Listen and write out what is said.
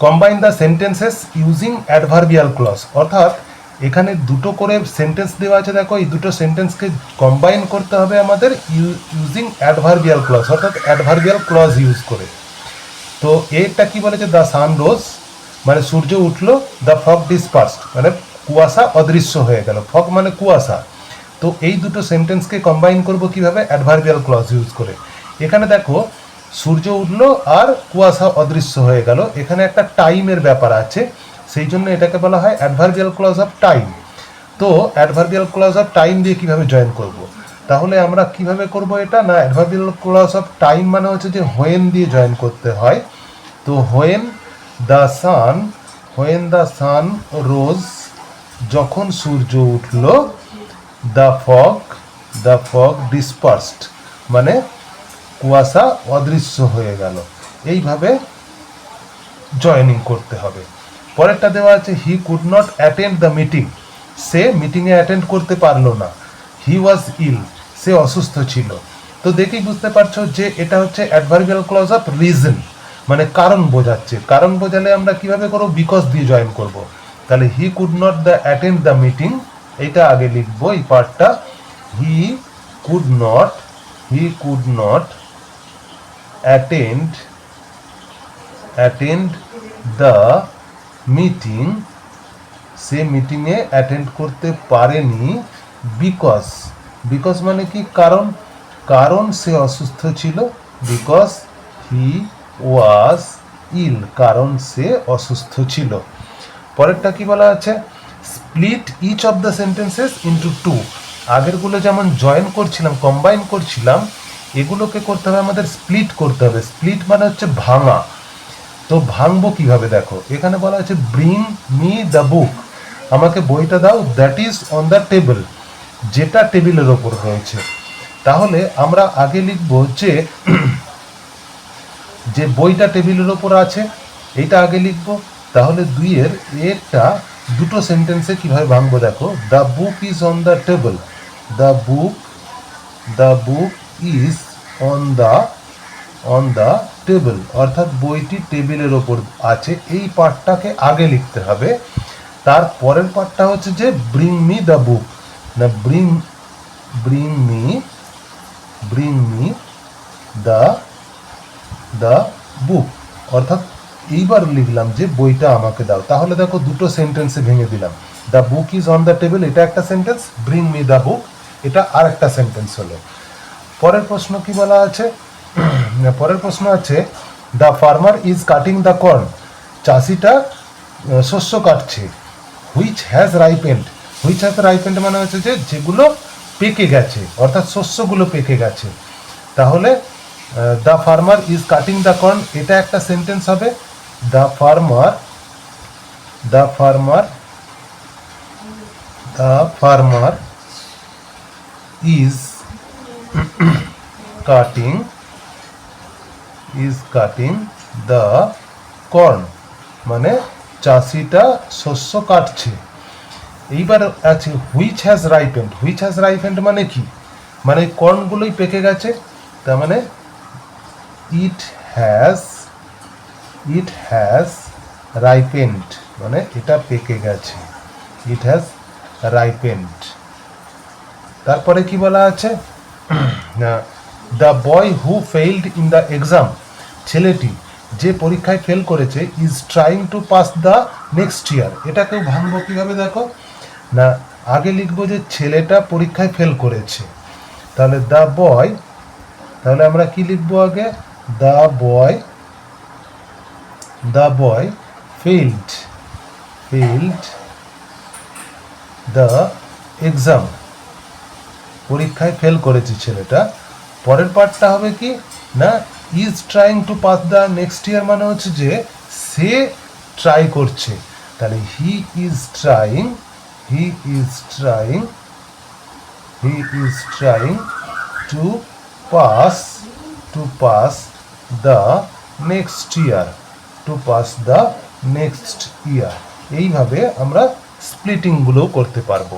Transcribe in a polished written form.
Combine the sentences using adverbial clause, অর্থাৎ এখানে দুটো করে সেন্টেন্স দেওয়া আছে, দেখো এই দুটো সেন্টেন্সকে কম্বাইন করতে হবে আমাদের ইউজিং অ্যাডভার্বিয়াল ক্লজ, অর্থাৎ অ্যাডভার্বিয়াল ক্লজ ইউজ করে। তো এটা কি বলেছে, দ্য সান রোজ মানে সূর্য উঠলো, দ্য ফগ ডিসপার্সড মানে কুয়াশা অদৃশ্য হয়ে গেল, ফগ মানে কুয়াশা। তো এই দুটো সেন্টেন্সকে কম্বাইন করব কিভাবে, অ্যাডভার্বিয়াল ক্লজ ইউজ করে। এখানে দেখো সূর্য উঠলো আর কুয়াশা অদৃশ্য হয়ে গেল, এখানে একটা টাইমের ব্যাপার আছে, সেই জন্য এটাকে বলা হয় অ্যাডভার্বিয়াল ক্লজ অফ টাইম। তো অ্যাডভার্বিয়াল ক্লজ অফ টাইম দিয়ে কিভাবে জয়েন করব, তাহলে আমরা কিভাবে করব এটা, না অ্যাডভার্বিয়াল ক্লজ অফ টাইম মানে হচ্ছে যে হোয়েন দিয়ে জয়েন করতে হয়। তো হোয়েন দ্য সান রোজ যখন সূর্য উঠল, দ্য ফগ ডিসপার্সড মানে কুয়াশা অদৃশ্য হয়ে গেল। এইভাবে জয়েনিং করতে হবে। পরেরটা দেওয়া আছে he could not attend the meeting, সে মিটিংয়ে অ্যাটেন্ড করতে পারলো না। হি ওয়াজ ইল, সে অসুস্থ ছিল। তো দেখেই বুঝতে পারছো যে এটা হচ্ছে অ্যাডভার্বিয়াল ক্লজ অফ রিজন, মানে কারণ বোঝাচ্ছে। কারণ বোঝালে আমরা কিভাবে করব, বিকজ দিয়ে জয়েন করব। তাহলে he could not attend the meeting, এইটা আগে লিখবো এই পার্টটা। He could not attend the meeting, সে মিটিংয়ে অ্যাটেন্ড করতে পারেনি। বিকজ মানে কি, কারণ সে অসুস্থ ছিল। বিকজ হি ওয়াজ ইল, কারণ সে অসুস্থ ছিল। পরেরটা কি বলা আছে, split each of the sentences into two. আগেরগুলো যেমন জয়েন করছিলাম, কম্বাইন করছিলাম, এগুলোকে করতে হবে আমাদের স্প্লিট করতে হবে। স্প্লিট মানে হচ্ছে ভাঙা। তো ভাঙবো কিভাবে, দেখো এখানে বলা আছে ব্রিং মি দ্য বুক, আমাকে বইটা দাও, that is on the table, যেটা টেবিলের ওপর রয়েছে। তাহলে আমরা আগে লিখবো যে বইটা টেবিলের ওপর আছে, এইটা আগে লিখবো। তাহলে দুইয়ের একটা দুটো সেন্টেন্সে কিভাবে ভাঙবো, দেখো the book is on the table, the book is on the table, অর্থাৎ বইটি টেবিলের ওপর আছে, এই পার্টটাকে আগে লিখতে হবে। তার পরের পার্টটা হচ্ছে যে ব্রিং মি দ্য বুক, না ব্রিং মি দ্য বুক, অর্থাৎ এইবার লিখলাম যে বইটা আমাকে দাও। তাহলে দেখো দুটো সেন্টেন্সে ভেঙে দিলাম, the book is on the table এটা একটা sentence, bring me the book এটা আর একটা সেন্টেন্স হলো। পরের প্রশ্ন কি বলা আছে, পরের প্রশ্ন আছে the farmer is cutting the corn, চাষিটা শস্য কাটছে। হুইচ হ্যাজ রাইপেন্ড মানে হচ্ছে যে যেগুলো পেকে গেছে, অর্থাৎ শস্যগুলো পেকে গেছে। তাহলে the farmer is cutting the corn এটা একটা সেন্টেন্স হবে, the farmer is cutting the corn মানে চাষিটা শস্য কাটছে। এইবার আছে হুইচ হ্যাজ রাইপেন্ড মানে কি, মানে কর্নগুলোই পেকে গেছে, তার মানে ইট হ্যাজ রাইপেন্ড মানে এটা পেকে গেছে, ইট হ্যাজ রাইপেন্ড। তারপরে কি বলা আছে, the boy who failed in the exam, ছেলেটি যে পরীক্ষায় ফেল করেছে, is trying to pass the next year, এটাকেও ভাঙবো কিভাবে, দেখো না আগে লিখবো যে ছেলেটা পরীক্ষায় ফেল করেছে। তাহলে দ্য বয়, তাহলে আমরা কি লিখবো আগে, the boy field the exam, পরীক্ষায় ফেল করেছে ছেলেটা। পরের পার্টটা হবে কি না, is trying to pass the next ইয়ার মানে হচ্ছে যে সে ট্রাই করছে। তাহলে he is trying to pass the next ইয়ার, এইভাবে আমরা স্প্লিটিংগুলো করতে পারবো।